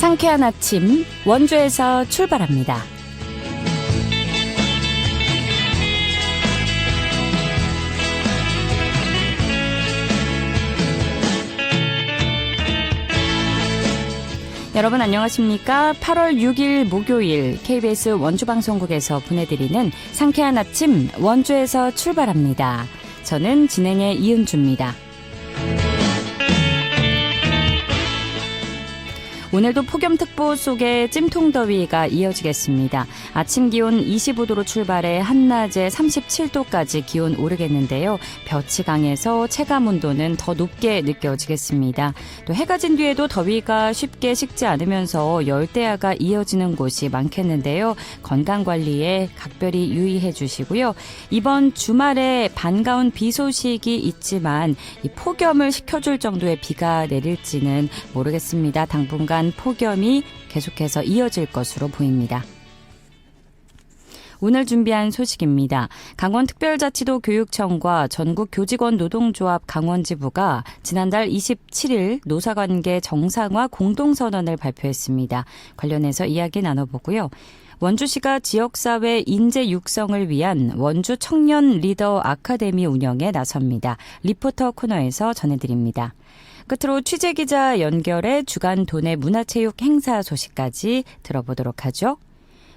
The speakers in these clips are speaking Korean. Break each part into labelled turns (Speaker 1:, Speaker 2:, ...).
Speaker 1: 상쾌한 아침 원주에서 출발합니다. 여러분 안녕하십니까? 8월 6일 목요일 KBS 원주방송국에서 보내드리는 상쾌한 아침 원주에서 출발합니다. 저는 진행의 이은주입니다. 오늘도 폭염특보 속에 찜통더위가 이어지겠습니다. 아침 기온 25도로 출발해 한낮에 37도까지 기온 오르겠는데요. 볕이 강해서 체감온도는 더 높게 느껴지겠습니다. 또 해가 진 뒤에도 더위가 쉽게 식지 않으면서 열대야가 이어지는 곳이 많겠는데요. 건강관리에 각별히 유의해 주시고요. 이번 주말에 반가운 비 소식이 있지만 이 폭염을 식혀줄 정도의 비가 내릴지는 모르겠습니다. 당분간 폭염이 계속해서 이어질 것으로 보입니다. 오늘 준비한 소식입니다. 강원특별자치도 교육청과 전국교직원노동조합 강원지부가 지난달 27일 노사관계 정상화 공동선언을 발표했습니다. 관련해서 이야기 나눠보고요. 원주시가 지역사회 인재 육성을 위한 원주 청년 리더 아카데미 운영에 나섭니다. 리포터 코너에서 전해드립니다. 끝으로 취재기자 연결해 주간 도내 문화체육 행사 소식까지 들어보도록 하죠.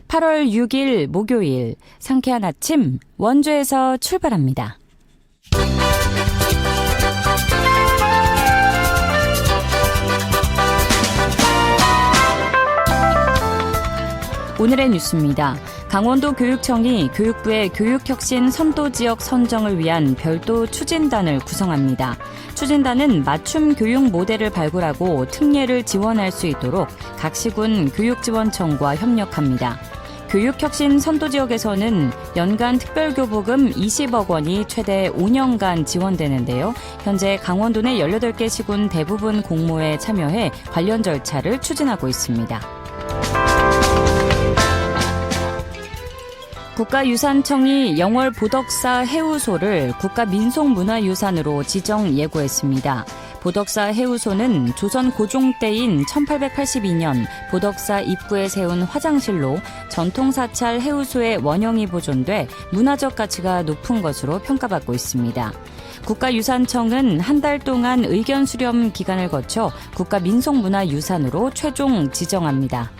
Speaker 1: 8월 6일 목요일 상쾌한 아침 원주에서 출발합니다. 오늘의 뉴스입니다. 강원도 교육청이 교육부의 교육혁신 선도지역 선정을 위한 별도 추진단을 구성합니다. 추진단은 맞춤 교육 모델을 발굴하고 특례를 지원할 수 있도록 각 시군 교육지원청과 협력합니다. 교육혁신 선도지역에서는 연간 특별교부금 20억 원이 최대 5년간 지원되는데요. 현재 강원도 내 18개 시군 대부분 공모에 참여해 관련 절차를 추진하고 있습니다. 국가유산청이 영월 보덕사 해우소를 국가민속문화유산으로 지정 예고했습니다. 보덕사 해우소는 조선 고종 때인 1882년 보덕사 입구에 세운 화장실로 전통사찰 해우소의 원형이 보존돼 문화적 가치가 높은 것으로 평가받고 있습니다. 국가유산청은 한 달 동안 의견 수렴 기간을 거쳐 국가민속문화유산으로 최종 지정합니다.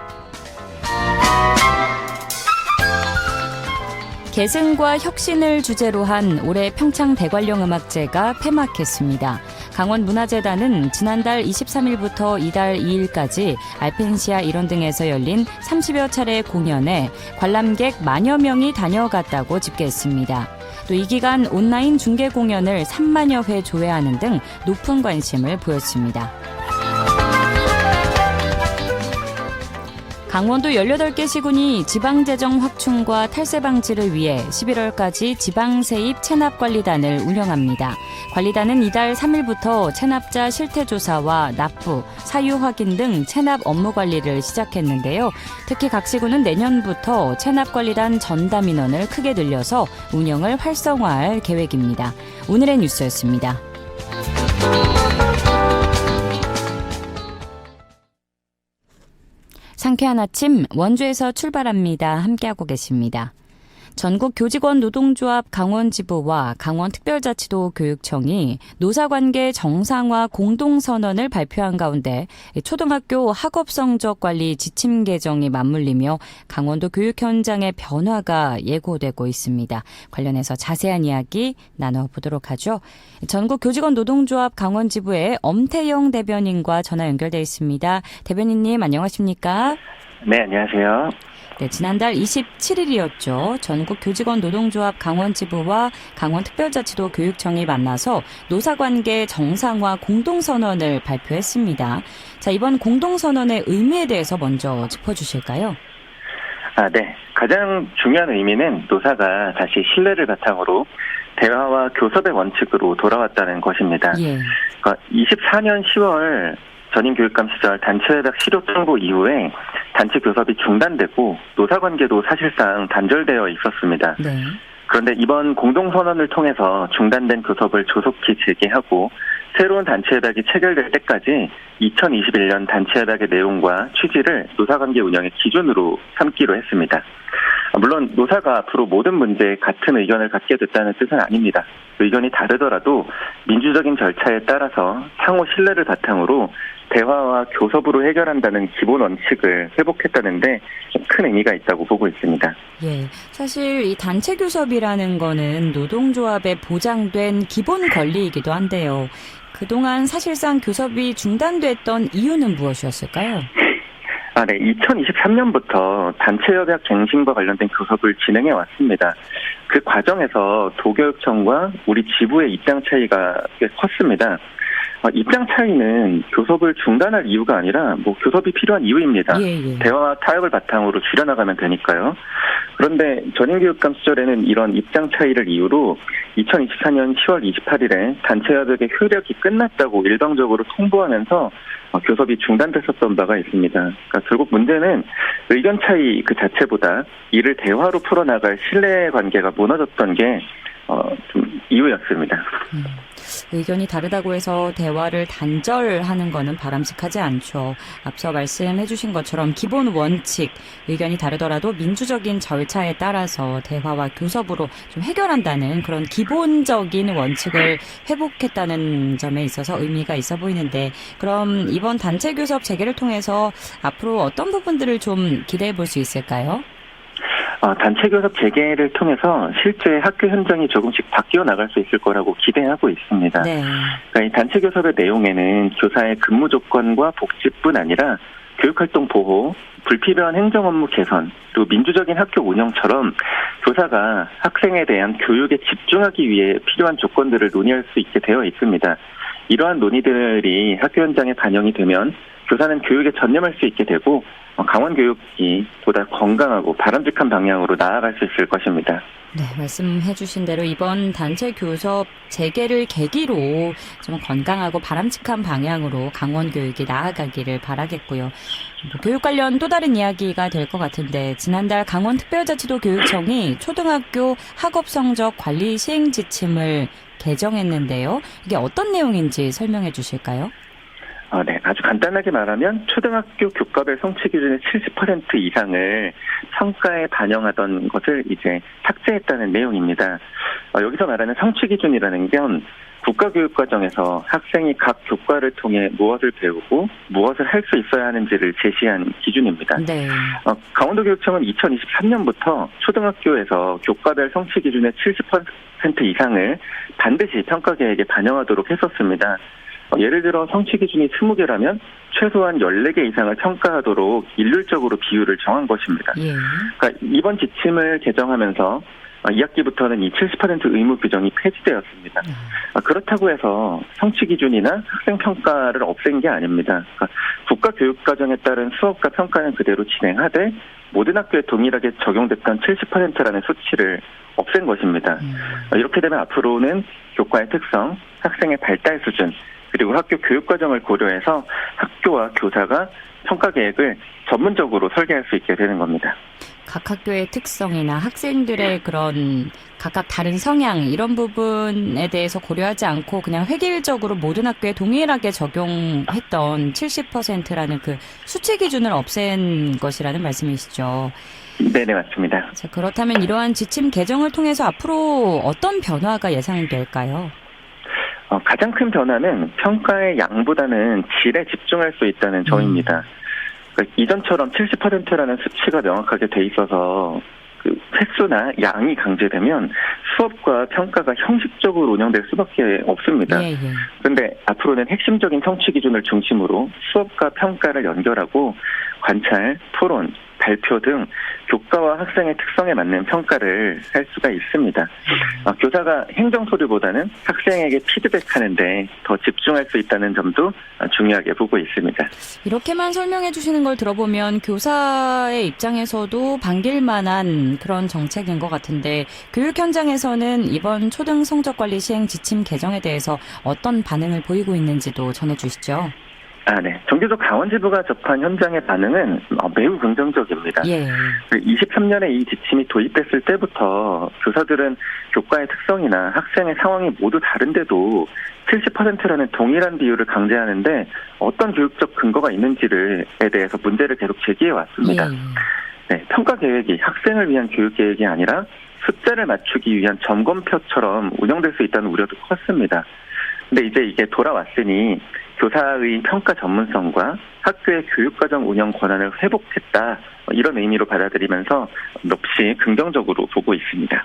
Speaker 1: 계승과 혁신을 주제로 한 올해 평창 대관령 음악제가 폐막했습니다. 강원문화재단은 지난달 23일부터 이달 2일까지 알펜시아 일원 등에서 열린 30여 차례 공연에 관람객 만여 명이 다녀갔다고 집계했습니다. 또 이 기간 온라인 중계 공연을 3만여 회 조회하는 등 높은 관심을 보였습니다. 강원도 18개 시군이 지방재정 확충과 탈세 방지를 위해 11월까지 지방세입 체납관리단을 운영합니다. 관리단은 이달 3일부터 체납자 실태조사와 납부, 사유 확인 등 체납 업무 관리를 시작했는데요. 특히 각 시군은 내년부터 체납관리단 전담 인원을 크게 늘려서 운영을 활성화할 계획입니다. 오늘의 뉴스였습니다. 상쾌한 아침 원주에서 출발합니다. 함께하고 계십니다. 전국교직원노동조합 강원지부와 강원특별자치도 교육청이 노사관계 정상화 공동선언을 발표한 가운데 초등학교 학업성적관리 지침 개정이 맞물리며 강원도 교육 현장의 변화가 예고되고 있습니다. 관련해서 자세한 이야기 나눠보도록 하죠. 전국교직원노동조합 강원지부의 엄태영 대변인과 전화 연결돼 있습니다. 대변인님 안녕하십니까?
Speaker 2: 네, 안녕하세요.
Speaker 1: 네, 지난달 27일이었죠. 전국교직원노동조합 강원지부와 강원특별자치도 교육청이 만나서 노사관계 정상화 공동선언을 발표했습니다. 자, 이번 공동선언의 의미에 대해서 먼저 짚어주실까요?
Speaker 2: 네. 가장 중요한 의미는 노사가 다시 신뢰를 바탕으로 대화와 교섭의 원칙으로 돌아왔다는 것입니다.
Speaker 1: 예.
Speaker 2: 24년 10월 전임 교육감 시절 단체회담 실효 통보 이후에 단체 교섭이 중단되고 노사관계도 사실상 단절되어 있었습니다.
Speaker 1: 네.
Speaker 2: 그런데 이번 공동선언을 통해서 중단된 교섭을 조속히 재개하고 새로운 단체협약이 체결될 때까지 2021년 단체협약의 내용과 취지를 노사관계 운영의 기준으로 삼기로 했습니다. 물론 노사가 앞으로 모든 문제에 같은 의견을 갖게 됐다는 뜻은 아닙니다. 의견이 다르더라도 민주적인 절차에 따라서 상호 신뢰를 바탕으로 대화와 교섭으로 해결한다는 기본 원칙을 회복했다는데 큰 의미가 있다고 보고 있습니다.
Speaker 1: 예, 사실 이 단체 교섭이라는 거는 노동조합에 보장된 기본 권리이기도 한데요. 그동안 사실상 교섭이 중단됐던 이유는 무엇이었을까요?
Speaker 2: 네. 2023년부터 단체협약 갱신과 관련된 교섭을 진행해 왔습니다. 그 과정에서 도교육청과 우리 지부의 입장 차이가 꽤 컸습니다. 입장 차이는 교섭을 중단할 이유가 아니라 교섭이 필요한 이유입니다.
Speaker 1: 예.
Speaker 2: 대화와 타협을 바탕으로 줄여나가면 되니까요. 그런데 전임교육감 시절에는 이런 입장 차이를 이유로 2024년 10월 28일에 단체협약의 효력이 끝났다고 일방적으로 통보하면서 교섭이 중단됐었던 바가 있습니다. 그러니까 결국 문제는 의견 차이 그 자체보다 이를 대화로 풀어나갈 신뢰관계가 무너졌던 게 좀 이유였습니다.
Speaker 1: 의견이 다르다고 해서 대화를 단절하는 거는 바람직하지 않죠. 앞서 말씀해 주신 것처럼 기본 원칙, 의견이 다르더라도 민주적인 절차에 따라서 대화와 교섭으로 좀 해결한다는 그런 기본적인 원칙을 회복했다는 점에 있어서 의미가 있어 보이는데, 그럼 이번 단체 교섭 재개를 통해서 앞으로 어떤 부분들을 좀 기대해 볼 수 있을까요?
Speaker 2: 단체 교섭 재개를 통해서 실제 학교 현장이 조금씩 바뀌어 나갈 수 있을 거라고 기대하고 있습니다.
Speaker 1: 네.
Speaker 2: 그러니까 이 단체 교섭의 내용에는 교사의 근무 조건과 복지뿐 아니라 교육활동 보호, 불필요한 행정 업무 개선, 그리고 민주적인 학교 운영처럼 교사가 학생에 대한 교육에 집중하기 위해 필요한 조건들을 논의할 수 있게 되어 있습니다. 이러한 논의들이 학교 현장에 반영이 되면 교사는 교육에 전념할 수 있게 되고 강원 교육이 보다 건강하고 바람직한 방향으로 나아갈 수 있을 것입니다.
Speaker 1: 네, 말씀해 주신 대로 이번 단체 교섭 재개를 계기로 좀 건강하고 바람직한 방향으로 강원 교육이 나아가기를 바라겠고요. 교육 관련 또 다른 이야기가 될 것 같은데, 지난달 강원특별자치도 교육청이 초등학교 학업 성적 관리 시행 지침을 개정했는데요. 이게 어떤 내용인지 설명해 주실까요?
Speaker 2: 네. 아주 간단하게 말하면 초등학교 교과별 성취 기준의 70% 이상을 평가에 반영하던 것을 이제 삭제했다는 내용입니다. 여기서 말하는 성취 기준이라는 건 국가교육과정에서 학생이 각 교과를 통해 무엇을 배우고 무엇을 할 수 있어야 하는지를 제시한 기준입니다.
Speaker 1: 네.
Speaker 2: 강원도교육청은 2023년부터 초등학교에서 교과별 성취 기준의 70% 이상을 반드시 평가 계획에 반영하도록 했었습니다. 예를 들어 성취 기준이 20개라면 최소한 14개 이상을 평가하도록 일률적으로 비율을 정한 것입니다.
Speaker 1: 예.
Speaker 2: 그러니까 이번 지침을 개정하면서 2학기부터는 이 70% 의무 규정이 폐지되었습니다. 그렇다고 해서 성취 기준이나 학생 평가를 없앤 게 아닙니다. 그러니까 국가교육과정에 따른 수업과 평가는 그대로 진행하되 모든 학교에 동일하게 적용됐던 70%라는 수치를 없앤 것입니다. 이렇게 되면 앞으로는 교과의 특성, 학생의 발달 수준, 그리고 학교 교육과정을 고려해서 학교와 교사가 평가 계획을 전문적으로 설계할 수 있게 되는 겁니다.
Speaker 1: 각 학교의 특성이나 학생들의 그런 각각 다른 성향, 이런 부분에 대해서 고려하지 않고 그냥 획일적으로 모든 학교에 동일하게 적용했던 70%라는 그 수치 기준을 없앤 것이라는 말씀이시죠?
Speaker 2: 네네, 맞습니다.
Speaker 1: 자, 그렇다면 이러한 지침 개정을 통해서 앞으로 어떤 변화가 예상될까요?
Speaker 2: 가장 큰 변화는 평가의 양보다는 질에 집중할 수 있다는 점입니다. 그러니까 이전처럼 70%라는 수치가 명확하게 돼 있어서 그 횟수나 양이 강제되면 수업과 평가가 형식적으로 운영될 수밖에 없습니다. 그런데 앞으로는 핵심적인 성취 기준을 중심으로 수업과 평가를 연결하고 관찰, 토론, 발표 등 교과와 학생의 특성에 맞는 평가를 할 수가 있습니다. 교사가 행정 서류보다는 학생에게 피드백하는데 더 집중할 수 있다는 점도 중요하게 보고 있습니다. 이렇게만
Speaker 1: 설명해 주시는 걸 들어보면 교사의 입장에서도 반길 만한 그런 정책인 것 같은데, 교육 현장에서는 이번 초등 성적관리 시행 지침 개정에 대해서 어떤 반응을 보이고 있는지도 전해주시죠.
Speaker 2: 네. 정교조 강원지부가 접한 현장의 반응은 매우 긍정적입니다.
Speaker 1: 예.
Speaker 2: 23년에 이 지침이 도입됐을 때부터 교사들은 교과의 특성이나 학생의 상황이 모두 다른데도 70%라는 동일한 비율을 강제하는데 어떤 교육적 근거가 있는지에 대해서 문제를 계속 제기해 왔습니다.
Speaker 1: 예.
Speaker 2: 네, 평가 계획이 학생을 위한 교육 계획이 아니라 숫자를 맞추기 위한 점검표처럼 운영될 수 있다는 우려도 컸습니다. 근데 이제 이게 돌아왔으니 교사의 평가 전문성과 학교의 교육과정 운영 권한을 회복했다, 이런 의미로 받아들이면서 몹시 긍정적으로 보고 있습니다.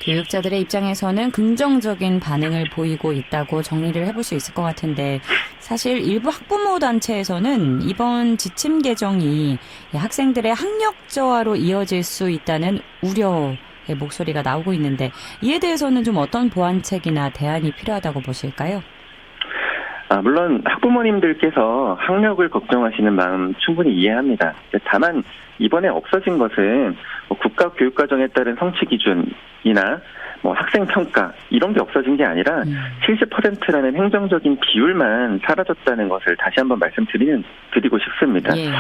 Speaker 1: 교육자들의 입장에서는 긍정적인 반응을 보이고 있다고 정리를 해볼 수 있을 것 같은데, 사실 일부 학부모 단체에서는 이번 지침 개정이 학생들의 학력 저하로 이어질 수 있다는 우려의 목소리가 나오고 있는데, 이에 대해서는 좀 어떤 보완책이나 대안이 필요하다고 보실까요?
Speaker 2: 물론 학부모님들께서 학력을 걱정하시는 마음 충분히 이해합니다. 다만 이번에 없어진 것은 국가 교육과정에 따른 성취 기준이나 학생 평가 이런 게 없어진 게 아니라 70%라는 행정적인 비율만 사라졌다는 것을 다시 한번 말씀드리고 싶습니다.
Speaker 1: 예.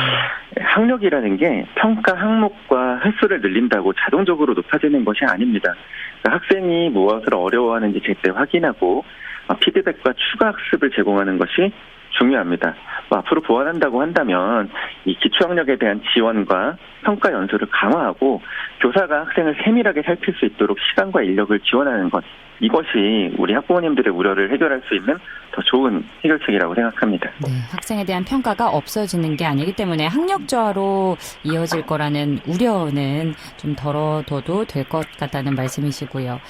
Speaker 2: 학력이라는 게 평가 항목과 횟수를 늘린다고 자동적으로 높아지는 것이 아닙니다. 그러니까 학생이 무엇을 어려워하는지 제때 확인하고 피드백과 추가 학습을 제공하는 것이 중요합니다. 앞으로 보완한다고 한다면 이 기초학력에 대한 지원과 평가 연수를 강화하고 교사가 학생을 세밀하게 살필 수 있도록 시간과 인력을 지원하는 것, 이것이 우리 학부모님들의 우려를 해결할 수 있는 더 좋은 해결책이라고 생각합니다.
Speaker 1: 네, 학생에 대한 평가가 없어지는 게 아니기 때문에 학력 저하로 이어질 거라는 우려는 좀 덜어둬도 될 것 같다는 말씀이시고요.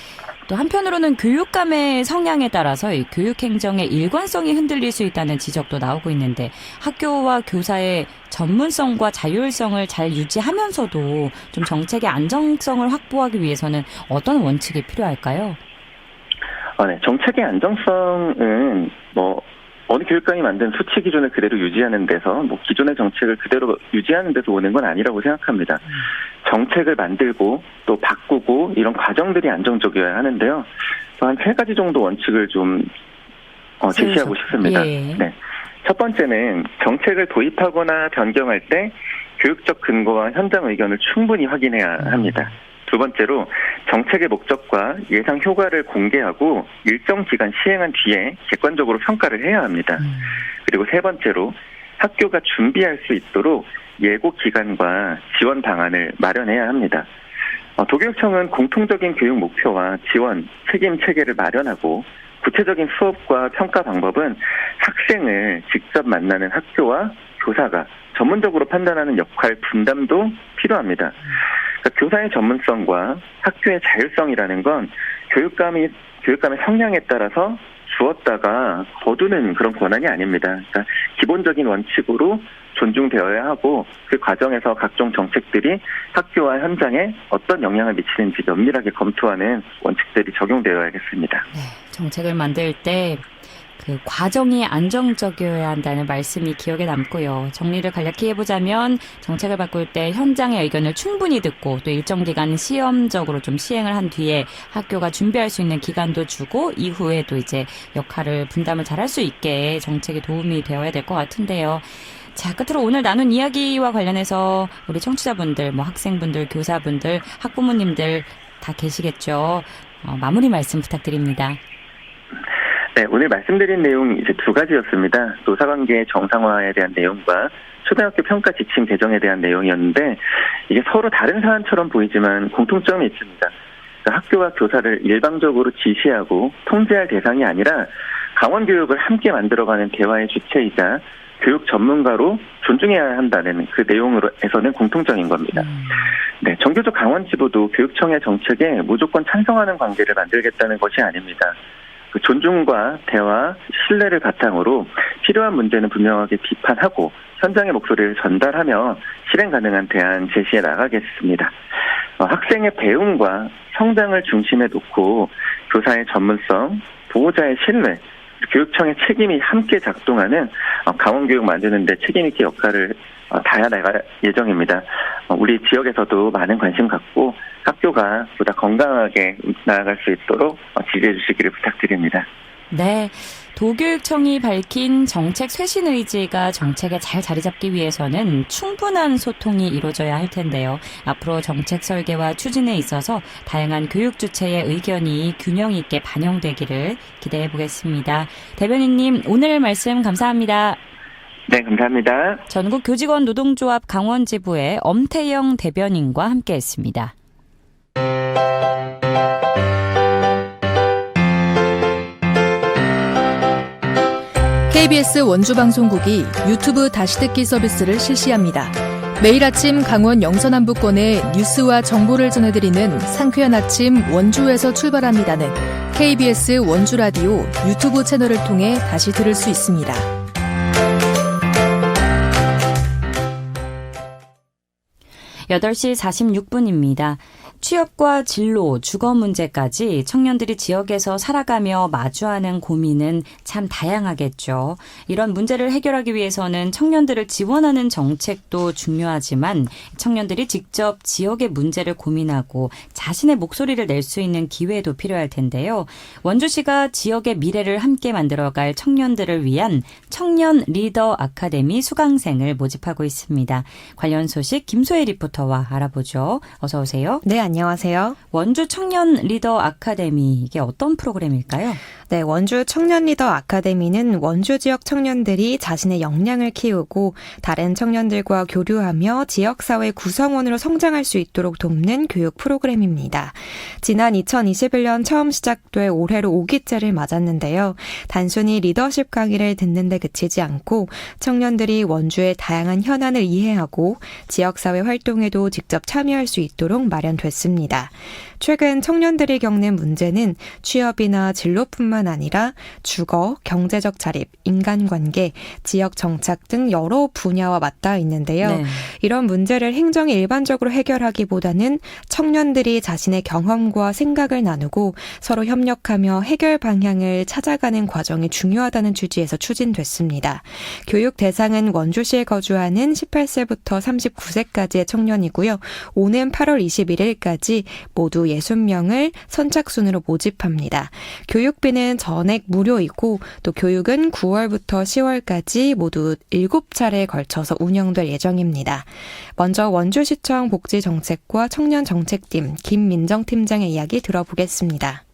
Speaker 1: 또 한편으로는 교육감의 성향에 따라서 이 교육행정의 일관성이 흔들릴 수 있다는 지적도 나오고 있는데, 학교와 교사의 전문성과 자율성을 잘 유지하면서도 좀 정책의 안정성을 확보하기 위해서는 어떤 원칙이 필요할까요?
Speaker 2: 네. 정책의 안정성은 어느 교육감이 만든 수치 기준을 그대로 유지하는 데서 기존의 정책을 그대로 유지하는 데서 오는 건 아니라고 생각합니다. 정책을 만들고 또 바꾸고 이런 과정들이 안정적이어야 하는데요. 한 3가지 정도 원칙을 좀 제시하고 싶습니다.
Speaker 1: 예.
Speaker 2: 네. 첫 번째는 정책을 도입하거나 변경할 때 교육적 근거와 현장 의견을 충분히 확인해야 합니다. 두 번째로 정책의 목적과 예상 효과를 공개하고 일정 기간 시행한 뒤에 객관적으로 평가를 해야 합니다. 그리고 세 번째로 학교가 준비할 수 있도록 예고 기간과 지원 방안을 마련해야 합니다. 도교육청은 공통적인 교육 목표와 지원, 책임 체계를 마련하고 구체적인 수업과 평가 방법은 학생을 직접 만나는 학교와 교사가 전문적으로 판단하는 역할 분담도 필요합니다. 그러니까 교사의 전문성과 학교의 자율성이라는 건 교육감의 성향에 따라서 주었다가 거두는 그런 권한이 아닙니다. 그러니까 기본적인 원칙으로 존중되어야 하고 그 과정에서 각종 정책들이 학교와 현장에 어떤 영향을 미치는지 면밀하게 검토하는 원칙들이 적용되어야겠습니다.
Speaker 1: 네, 정책을 만들 때 그 과정이 안정적이어야 한다는 말씀이 기억에 남고요. 정리를 간략히 해보자면 정책을 바꿀 때 현장의 의견을 충분히 듣고 또 일정 기간 시험적으로 좀 시행을 한 뒤에 학교가 준비할 수 있는 기간도 주고 이후에도 이제 역할을 분담을 잘할 수 있게 정책이 도움이 되어야 될 것 같은데요. 자, 끝으로 오늘 나눈 이야기와 관련해서 우리 청취자분들, 학생분들, 교사분들, 학부모님들 다 계시겠죠. 마무리 말씀 부탁드립니다.
Speaker 2: 네, 오늘 말씀드린 내용이 이제 2가지였습니다. 노사관계 정상화에 대한 내용과 초등학교 평가 지침 개정에 대한 내용이었는데, 이게 서로 다른 사안처럼 보이지만 공통점이 있습니다. 그러니까 학교와 교사를 일방적으로 지시하고 통제할 대상이 아니라 강원교육을 함께 만들어가는 대화의 주체이자 교육 전문가로 존중해야 한다는 그 내용으로에서는 공통점인 겁니다. 네, 정교조 강원지부도 교육청의 정책에 무조건 찬성하는 관계를 만들겠다는 것이 아닙니다. 그 존중과 대화, 신뢰를 바탕으로 필요한 문제는 분명하게 비판하고 현장의 목소리를 전달하며 실행 가능한 대안 제시해 나가겠습니다. 학생의 배움과 성장을 중심에 놓고 교사의 전문성, 보호자의 신뢰, 교육청의 책임이 함께 작동하는 강원교육 만드는 데 책임 있게 역할을 다해 나갈 예정입니다. 우리 지역에서도 많은 관심 갖고 학교가 보다 건강하게 나아갈 수 있도록 지지해 주시기를 부탁드립니다.
Speaker 1: 네. 도교육청이 밝힌 정책 쇄신 의지가 정책에 잘 자리 잡기 위해서는 충분한 소통이 이루어져야 할 텐데요. 앞으로 정책 설계와 추진에 있어서 다양한 교육 주체의 의견이 균형 있게 반영되기를 기대해 보겠습니다. 대변인님, 오늘 말씀 감사합니다.
Speaker 2: 네, 감사합니다.
Speaker 1: 전국교직원 노동조합 강원지부의 엄태영 대변인과 함께했습니다.
Speaker 3: KBS 원주방송국이 유튜브 다시 듣기 서비스를 실시합니다. 매일 아침 강원 영서남부권의 뉴스와 정보를 전해드리는 상쾌한 아침 원주에서 출발합니다는 KBS 원주라디오 유튜브 채널을 통해 다시 들을 수 있습니다.
Speaker 1: (8시 46분입니다) 취업과 진로, 주거 문제까지 청년들이 지역에서 살아가며 마주하는 고민은 참 다양하겠죠. 이런 문제를 해결하기 위해서는 청년들을 지원하는 정책도 중요하지만 청년들이 직접 지역의 문제를 고민하고 자신의 목소리를 낼 수 있는 기회도 필요할 텐데요. 원주시가 지역의 미래를 함께 만들어갈 청년들을 위한 청년 리더 아카데미 수강생을 모집하고 있습니다. 관련 소식 김소혜 리포터와 알아보죠. 어서 오세요.
Speaker 4: 네, 안녕하세요.
Speaker 1: 원주 청년 리더 아카데미, 이게 어떤 프로그램일까요?
Speaker 4: 네, 원주 청년 리더 아카데미는 원주 지역 청년들이 자신의 역량을 키우고 다른 청년들과 교류하며 지역사회 구성원으로 성장할 수 있도록 돕는 교육 프로그램입니다. 지난 2021년 처음 시작돼 올해로 5기째를 맞았는데요. 단순히 리더십 강의를 듣는 데 그치지 않고 청년들이 원주의 다양한 현안을 이해하고 지역사회 활동에도 직접 참여할 수 있도록 마련됐습니다. 최근 청년들이 겪는 문제는 취업이나 진로뿐만 아니라 주거, 경제적 자립, 인간관계, 지역 정착 등 여러 분야와 맞닿아 있는데요.
Speaker 1: 네.
Speaker 4: 이런 문제를 행정이 일반적으로 해결하기보다는 청년들이 자신의 경험과 생각을 나누고 서로 협력하며 해결 방향을 찾아가는 과정이 중요하다는 취지에서 추진됐습니다. 교육 대상은 원주시에 거주하는 18세부터 39세까지의 청년이고요. 오는 8월 21일까지 모두 60명을 선착순으로 모집합니다. 교육비는 전액 무료이고 또 교육은 9월부터 10월까지 모두 7차례에 걸쳐서 운영될 예정입니다. 먼저 원주시청 복지정책과 청년정책팀 김민정 팀장의 이야기 들어보겠습니다.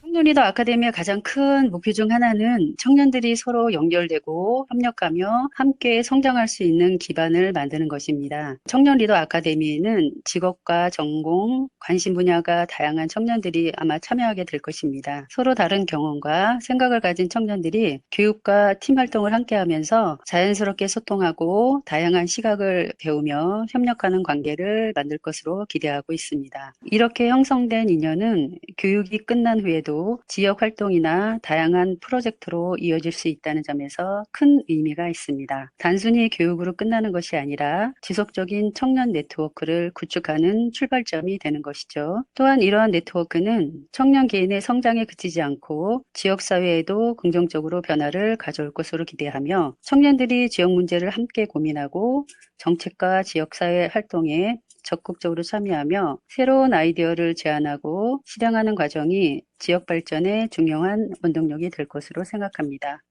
Speaker 5: 청년 리더 아카데미의 가장 큰 목표 중 하나는 청년들이 서로 연결되고 협력하며 함께 성장할 수 있는 기반을 만드는 것입니다. 청년 리더 아카데미에는 직업과 전공, 관심 분야가 다양한 청년들이 아마 참여하게 될 것입니다. 서로 다른 경험과 생각을 가진 청년들이 교육과 팀 활동을 함께 하면서 자연스럽게 소통하고 다양한 시각을 배우며 협력하는 관계를 만들 것으로 기대하고 있습니다. 이렇게 형성된 인연은 교육이 끝난 후에도 지역 활동이나 다양한 프로젝트로 이어질 수 있다는 점에서 큰 의미가 있습니다. 단순히 교육으로 끝나는 것이 아니라 지속적인 청년 네트워크를 구축하는 출발점이 되는 것이죠. 또한 이러한 네트워크는 청년 개인의 성장에 그치지 않고 지역사회에도 긍정적으로 변화를 가져올 것으로 기대하며 청년들이 지역 문제를 함께 고민하고 정책과 지역사회 활동에 적극적으로 참여하며 새로운 아이디어를 제안하고 실행하는 과정이 지역 발전에 중요한 원동력이 될 것으로 생각합니다.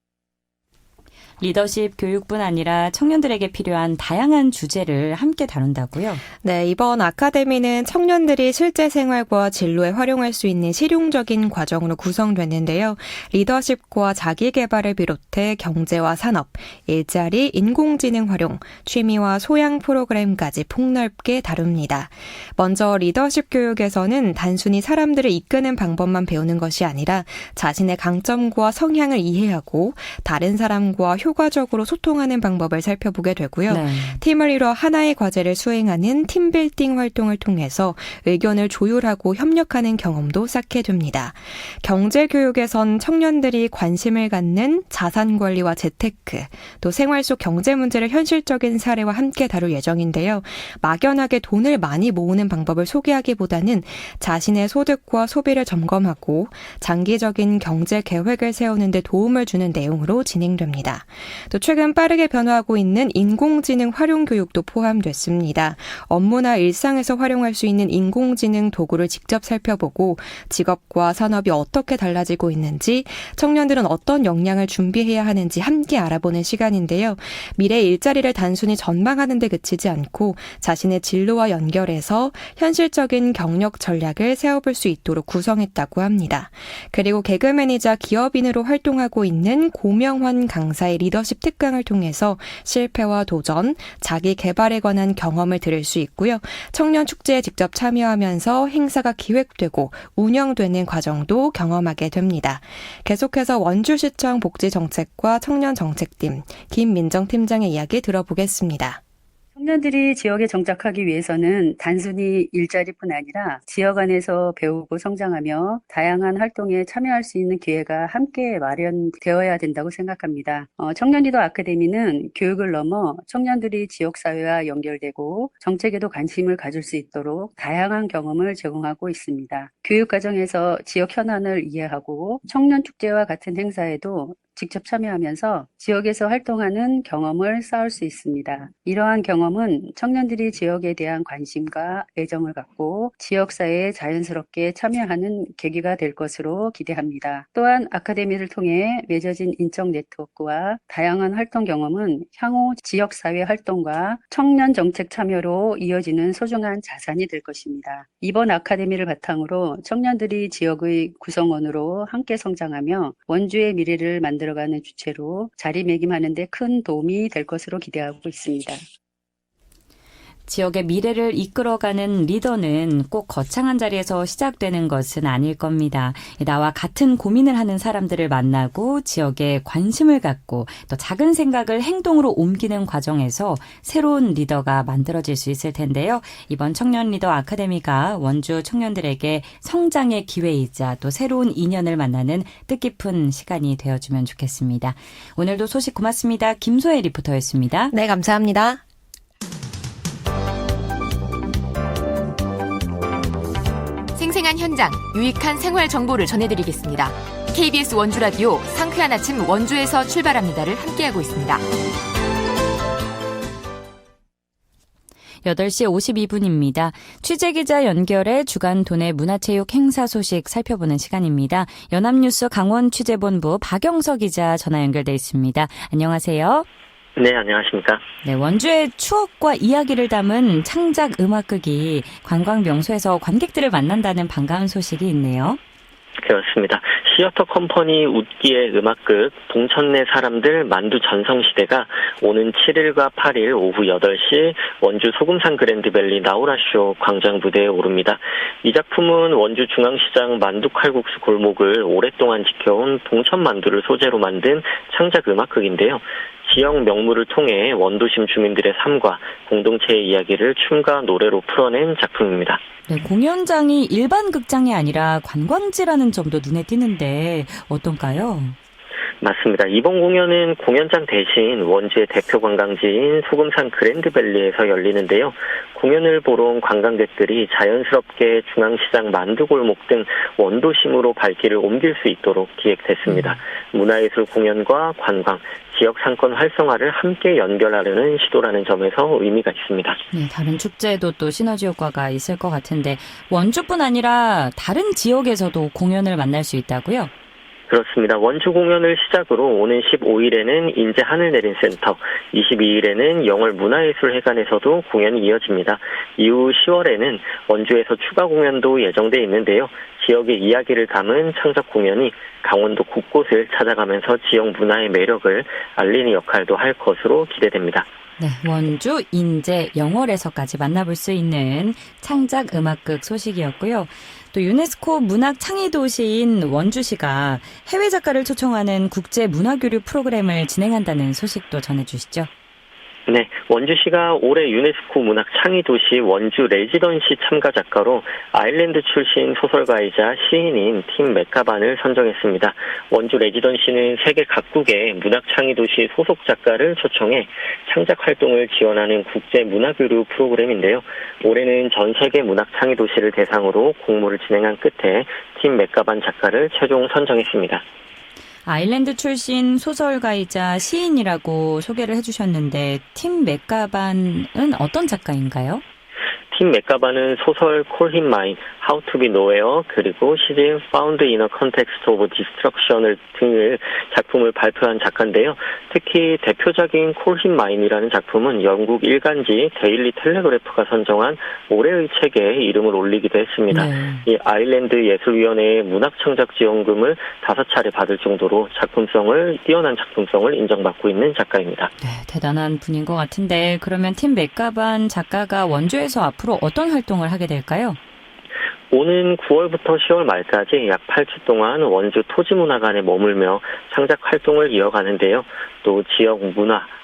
Speaker 1: 리더십 교육뿐 아니라 청년들에게 필요한 다양한 주제를 함께 다룬다고요?
Speaker 4: 네, 이번 아카데미는 청년들이 실제 생활과 진로에 활용할 수 있는 실용적인 과정으로 구성됐는데요. 리더십과 자기개발을 비롯해 경제와 산업, 일자리, 인공지능 활용, 취미와 소양 프로그램까지 폭넓게 다룹니다. 먼저 리더십 교육에서는 단순히 사람들을 이끄는 방법만 배우는 것이 아니라 자신의 강점과 성향을 이해하고 다른 사람과 효과적으로 소통하는 방법을 살펴보게 되고요.
Speaker 1: 네.
Speaker 4: 팀을 이뤄 하나의 과제를 수행하는 팀빌딩 활동을 통해서 의견을 조율하고 협력하는 경험도 쌓게 됩니다. 경제교육에선 청년들이 관심을 갖는 자산관리와 재테크, 또 생활 속 경제 문제를 현실적인 사례와 함께 다룰 예정인데요. 막연하게 돈을 많이 모으는 방법을 소개하기보다는 자신의 소득과 소비를 점검하고 장기적인 경제 계획을 세우는 데 도움을 주는 내용으로 진행됩니다. 또 최근 빠르게 변화하고 있는 인공지능 활용 교육도 포함됐습니다. 업무나 일상에서 활용할 수 있는 인공지능 도구를 직접 살펴보고 직업과 산업이 어떻게 달라지고 있는지, 청년들은 어떤 역량을 준비해야 하는지 함께 알아보는 시간인데요. 미래의 일자리를 단순히 전망하는 데 그치지 않고 자신의 진로와 연결해서 현실적인 경력 전략을 세워볼 수 있도록 구성했다고 합니다. 그리고 개그맨이자 기업인으로 활동하고 있는 고명환 강사의 리더십 특강을 통해서 실패와 도전, 자기 개발에 관한 경험을 들을 수 있고요. 청년 축제에 직접 참여하면서 행사가 기획되고 운영되는 과정도 경험하게 됩니다. 계속해서 원주시청 복지정책과 청년정책팀 김민정 팀장의 이야기 들어보겠습니다.
Speaker 5: 청년들이 지역에 정착하기 위해서는 단순히 일자리뿐 아니라 지역 안에서 배우고 성장하며 다양한 활동에 참여할 수 있는 기회가 함께 마련되어야 된다고 생각합니다. 청년 리더 아카데미는 교육을 넘어 청년들이 지역사회와 연결되고 정책에도 관심을 가질 수 있도록 다양한 경험을 제공하고 있습니다. 교육 과정에서 지역 현안을 이해하고 청년 축제와 같은 행사에도 직접 참여하면서 지역에서 활동하는 경험을 쌓을 수 있습니다. 이러한 경험은 청년들이 지역에 대한 관심과 애정을 갖고 지역사회에 자연스럽게 참여하는 계기가 될 것으로 기대합니다. 또한 아카데미를 통해 맺어진 인적 네트워크와 다양한 활동 경험은 향후 지역사회 활동과 청년 정책 참여로 이어지는 소중한 자산이 될 것입니다. 이번 아카데미를 바탕으로 청년들이 지역의 구성원으로 함께 성장하며 원주의 미래를 만들어가는 주체로 자리매김하는 데 큰 도움이 될 것으로 기대하고 있습니다.
Speaker 1: 지역의 미래를 이끌어가는 리더는 꼭 거창한 자리에서 시작되는 것은 아닐 겁니다. 나와 같은 고민을 하는 사람들을 만나고 지역에 관심을 갖고 또 작은 생각을 행동으로 옮기는 과정에서 새로운 리더가 만들어질 수 있을 텐데요. 이번 청년 리더 아카데미가 원주 청년들에게 성장의 기회이자 또 새로운 인연을 만나는 뜻깊은 시간이 되어주면 좋겠습니다. 오늘도 소식 고맙습니다. 김소혜 리포터였습니다.
Speaker 4: 네, 감사합니다.
Speaker 6: 생생한 현장, 유익한 생활 정보를 전해드리겠습니다. KBS 원주 라디오 상쾌한 아침 원주에서 출발합니다를 함께하고 있습니다.
Speaker 1: 8시 52분입니다. 취재기자 연결해 주간 도내 문화체육 행사 소식 살펴보는 시간입니다. 연합뉴스 강원 취재본부 박영서 기자 전화 연결돼 있습니다. 안녕하세요.
Speaker 7: 네, 안녕하십니까.
Speaker 1: 네, 원주의 추억과 이야기를 담은 창작 음악극이 관광 명소에서 관객들을 만난다는 반가운 소식이 있네요.
Speaker 7: 그렇습니다. 시어터 컴퍼니 웃기의 음악극 봉천내 사람들 만두 전성시대가 오는 7일과 8일 오후 8시 원주 소금산 그랜드밸리 나우라쇼 광장 무대에 오릅니다. 이 작품은 원주 중앙시장 만두칼국수 골목을 오랫동안 지켜온 봉천 만두를 소재로 만든 창작 음악극인데요. 지역 명물을 통해 원도심 주민들의 삶과 공동체의 이야기를 춤과 노래로 풀어낸 작품입니다.
Speaker 1: 네, 공연장이 일반 극장이 아니라 관광지라는 점도 눈에 띄는데 어떤가요?
Speaker 7: 맞습니다. 이번 공연은 공연장 대신 원주의 대표 관광지인 소금산 그랜드밸리에서 열리는데요. 공연을 보러 온 관광객들이 자연스럽게 중앙시장 만두골목 등 원도심으로 발길을 옮길 수 있도록 기획됐습니다. 문화예술 공연과 관광, 지역 상권 활성화를 함께 연결하려는 시도라는 점에서 의미가 있습니다.
Speaker 1: 네, 다른 축제에도 또 시너지 효과가 있을 것 같은데 원주뿐 아니라 다른 지역에서도 공연을 만날 수 있다고요?
Speaker 7: 그렇습니다. 원주 공연을 시작으로 오는 15일에는 인제 하늘내린센터, 22일에는 영월 문화예술회관에서도 공연이 이어집니다. 이후 10월에는 원주에서 추가 공연도 예정돼 있는데요. 지역의 이야기를 담은 창작 공연이 강원도 곳곳을 찾아가면서 지역 문화의 매력을 알리는 역할도 할 것으로 기대됩니다.
Speaker 1: 네, 원주, 인제, 영월에서까지 만나볼 수 있는 창작 음악극 소식이었고요. 또 유네스코 문학 창의 도시인 원주시가 해외 작가를 초청하는 국제 문화교류 프로그램을 진행한다는 소식도 전해주시죠.
Speaker 7: 네, 원주시가 올해 유네스코 문학 창의 도시 원주 레지던시 참가 작가로 아일랜드 출신 소설가이자 시인인 팀 맥가반을 선정했습니다. 원주 레지던시는 세계 각국의 문학 창의 도시 소속 작가를 초청해 창작 활동을 지원하는 국제 문화교류 프로그램인데요. 올해는 전 세계 문학 창의 도시를 대상으로 공모를 진행한 끝에 팀 맥가반 작가를 최종 선정했습니다.
Speaker 1: 아일랜드 출신 소설가이자 시인이라고 소개를 해주셨는데 팀 맥가반은 어떤 작가인가요?
Speaker 7: 팀 맥가반은 소설 Call Him Mine, How to Be Nowhere, 그리고 시즌 Found in a Context of Destruction을 등을 작품을 발표한 작가인데요. 특히 대표작인 Call Him Mine이라는 작품은 영국 일간지 데일리 텔레그래프가 선정한 올해의 책에 이름을 올리기도 했습니다.
Speaker 1: 네.
Speaker 7: 이 아일랜드 예술위원회의 문학창작 지원금을 5차례 받을 정도로 뛰어난 작품성을 인정받고 있는 작가입니다.
Speaker 1: 네, 대단한 분인 것 같은데 그러면 팀 맥가반 작가가 원주에서 앞으로 어떤 활동을 하게 될까요?
Speaker 7: 오는 9월부터 10월 말까지 약 8주 동안 원주 토지문화관에 머물며 창작 활동을 이어가는데요. 또 지역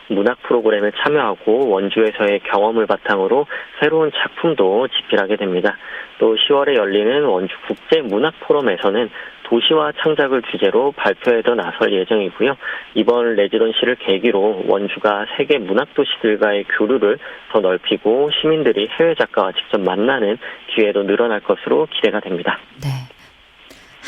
Speaker 7: 문학 프로그램에 참여하고 원주에서의 경험을 바탕으로 새로운 작품도 집필하게 됩니다. 또 10월에 열리는 원주 국제문학포럼에서는 도시와 창작을 주제로 발표에도 나설 예정이고요. 이번 레지던시를 계기로 원주가 세계 문학도시들과의 교류를 더 넓히고 시민들이 해외 작가와 직접 만나는 기회도 늘어날 것으로 기대가 됩니다.
Speaker 1: 네.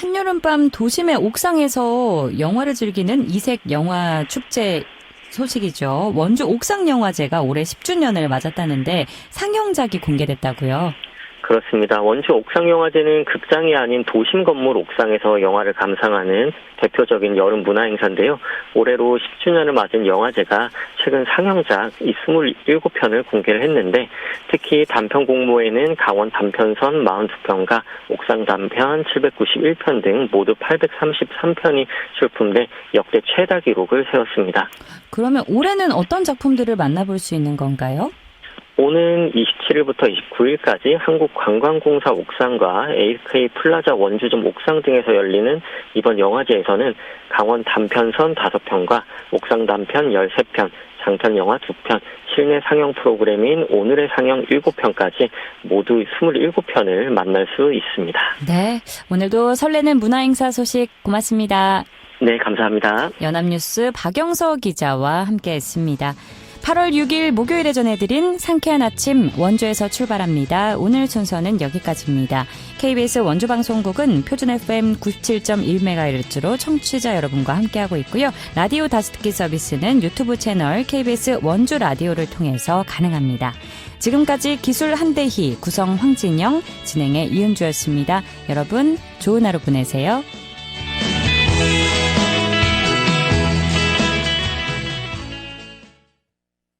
Speaker 1: 한여름밤 도심의 옥상에서 영화를 즐기는 이색 영화 축제 소식이죠. 원주 옥상영화제가 올해 10주년을 맞았다는데 상영작이 공개됐다고요.
Speaker 7: 그렇습니다. 원주 옥상영화제는 극장이 아닌 도심 건물 옥상에서 영화를 감상하는 대표적인 여름 문화 행사인데요. 올해로 10주년을 맞은 영화제가 최근 상영작 27편을 공개를 했는데 특히 단편 공모에는 강원 단편선 42편과 옥상 단편 791편 등 모두 833편이 출품돼 역대 최다 기록을 세웠습니다.
Speaker 1: 그러면 올해는 어떤 작품들을 만나볼 수 있는 건가요?
Speaker 7: 오는 27일부터 29일까지 한국관광공사 옥상과 AK 플라자 원주점 옥상 등에서 열리는 이번 영화제에서는 강원 단편선 5편과 옥상 단편 13편, 장편 영화 2편, 실내 상영 프로그램인 오늘의 상영 7편까지 모두 27편을 만날 수 있습니다.
Speaker 1: 네, 오늘도 설레는 문화행사 소식 고맙습니다.
Speaker 7: 네, 감사합니다.
Speaker 1: 연합뉴스 박영서 기자와 함께했습니다. 8월 6일 목요일에 전해드린 상쾌한 아침 원주에서 출발합니다. 오늘 순서는 여기까지입니다. KBS 원주방송국은 표준 FM 97.1MHz로 청취자 여러분과 함께하고 있고요. 라디오 다시 듣기 서비스는 유튜브 채널 KBS 원주 라디오를 통해서 가능합니다. 지금까지 기술 한대희, 구성 황진영, 진행의 이은주였습니다. 여러분 좋은 하루 보내세요.